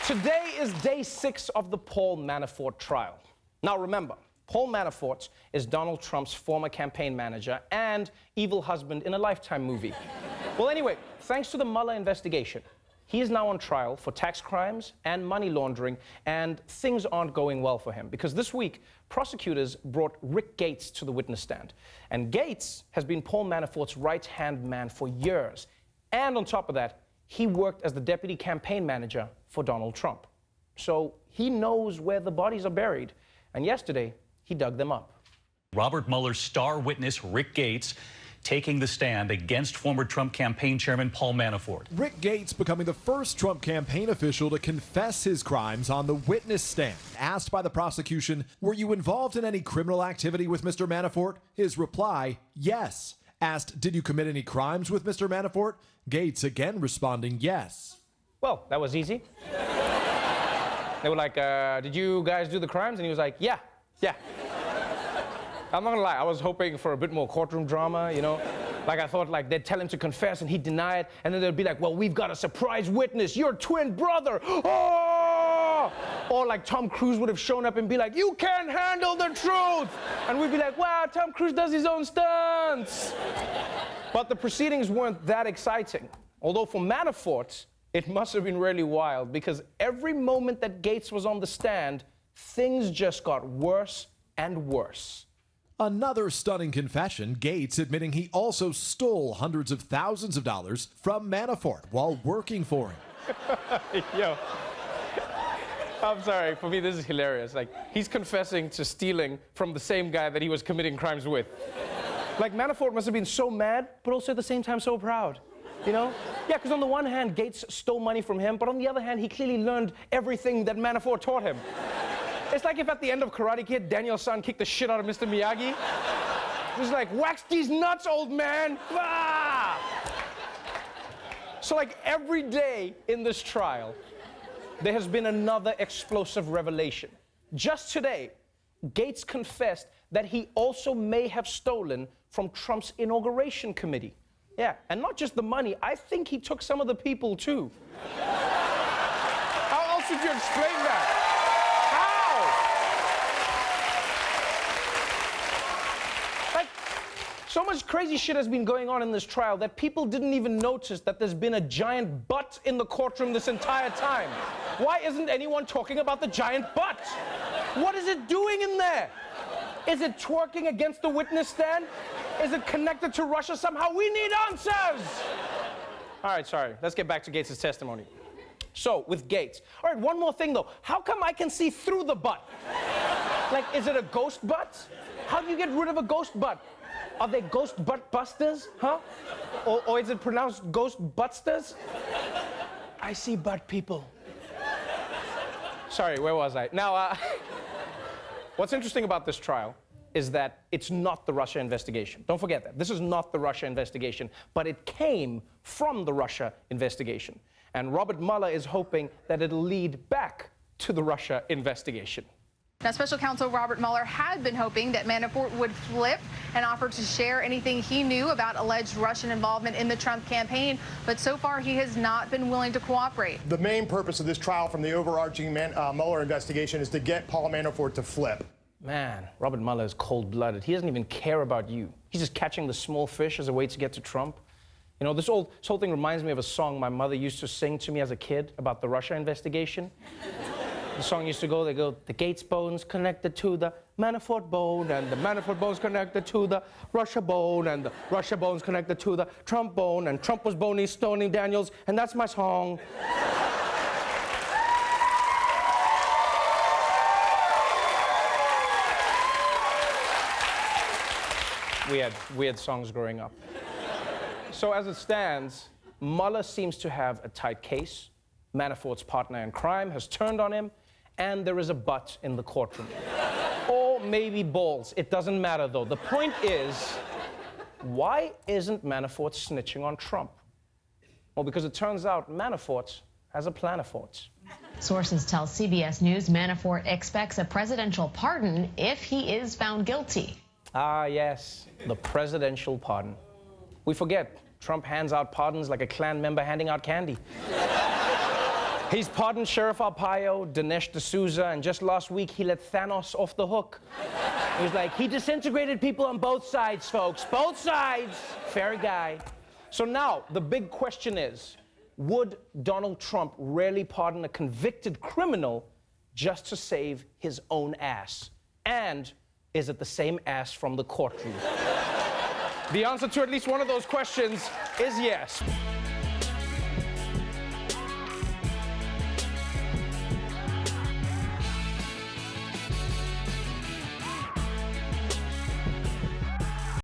Today is day 6 of the Paul Manafort trial. Now remember, Paul Manafort is Donald Trump's former campaign manager and evil husband in a Lifetime movie. Well, anyway, thanks to the Muller investigation, he is now on trial for tax crimes and money laundering, and things aren't going well for him because this week, prosecutors brought Rick Gates to the witness stand. And Gates has been Paul Manafort's right-hand man for years. And on top of that, he worked as the deputy campaign manager for Donald Trump. So he knows where the bodies are buried. And yesterday, he dug them up. Robert Mueller's star witness, Rick Gates, taking the stand against former Trump campaign chairman Paul Manafort. Rick Gates becoming the first Trump campaign official to confess his crimes on the witness stand. Asked by the prosecution, were you involved in any criminal activity with Mr. Manafort? His reply, yes. Asked, did you commit any crimes with Mr. Manafort? Gates again responding, yes. Well, that was easy. They were like, did you guys do the crimes? And he was like, yeah. I'm not gonna lie, I was hoping for a bit more courtroom drama, you know? Like I thought like they'd tell him to confess and he'd deny it, and then they'd be like, well, we've got a surprise witness, your twin brother. Oh! Or like Tom Cruise would have shown up and be like, you can't handle the truth. And we'd be like, wow, Tom Cruise does his own stunts. But the proceedings weren't that exciting. Although for Manafort, it must have been really wild because every moment that Gates was on the stand, things just got worse and worse. Another stunning confession, Gates admitting he also stole hundreds of thousands of dollars from Manafort while working for him. Yo, I'm sorry, for me this is hilarious. Like, he's confessing to stealing from the same guy that he was committing crimes with. Like, Manafort must have been so mad, but also at the same time so proud, you know? Yeah, because on the one hand, Gates stole money from him, but on the other hand, he clearly learned everything that Manafort taught him. It's like if at the end of Karate Kid, Daniel-san kicked the shit out of Mr. Miyagi. It was like, wax these nuts, old man! Ah! So like every day in this trial, there has been another explosive revelation. Just today, Gates confessed that he also may have stolen from Trump's inauguration committee. Yeah, and not just the money, I think he took some of the people too. How else would you explain that? So much crazy shit has been going on in this trial that people didn't even notice that there's been a giant butt in the courtroom this entire time. Why isn't anyone talking about the giant butt? What is it doing in there? Is it twerking against the witness stand? Is it connected to Russia somehow? We need answers! All right, sorry. Let's get back to Gates' testimony. So, with Gates. All right, one more thing though. How come I can see through the butt? Like, is it a ghost butt? How do you get rid of a ghost butt? Are they ghost butt busters, huh? Or is it pronounced ghost buttsters? I see butt people. Sorry, where was I? Now, what's interesting about this trial is that it's not the Russia investigation. Don't forget that. This is not the Russia investigation, but it came from the Russia investigation. And Robert Mueller is hoping that it'll lead back to the Russia investigation. Now, Special Counsel Robert Mueller had been hoping that Manafort would flip and offer to share anything he knew about alleged Russian involvement in the Trump campaign, but so far he has not been willing to cooperate. The main purpose of this trial from the overarching Mueller investigation is to get Paul Manafort to flip. Man, Robert Mueller is cold-blooded. He doesn't even care about you. He's just catching the small fish as a way to get to Trump. You know, this whole thing reminds me of a song my mother used to sing to me as a kid about the Russia investigation. The song used to go, they go, the Gates bones connected to the Manafort bone, and the Manafort bones connected to the Russia bone, and the Russia bones connected to the Trump bone, and Trump was bony, Stormy Daniels, and that's my song. We had weird songs growing up. So as it stands, Mueller seems to have a tight case. Manafort's partner in crime has turned on him, and there is a butt in the courtroom. Or maybe balls. It doesn't matter, though. The point is, why isn't Manafort snitching on Trump? Well, because it turns out Manafort has a planafort. Sources tell CBS News Manafort expects a presidential pardon if he is found guilty. Ah, yes, the presidential pardon. We forget, Trump hands out pardons like a Klan member handing out candy. He's pardoned Sheriff Arpaio, Dinesh D'Souza, and just last week he let Thanos off the hook. He was like, he disintegrated people on both sides, folks. Both sides. Fair guy. So now, the big question is, would Donald Trump really pardon a convicted criminal just to save his own ass? And is it the same ass from the courtroom? The answer to at least one of those questions is yes.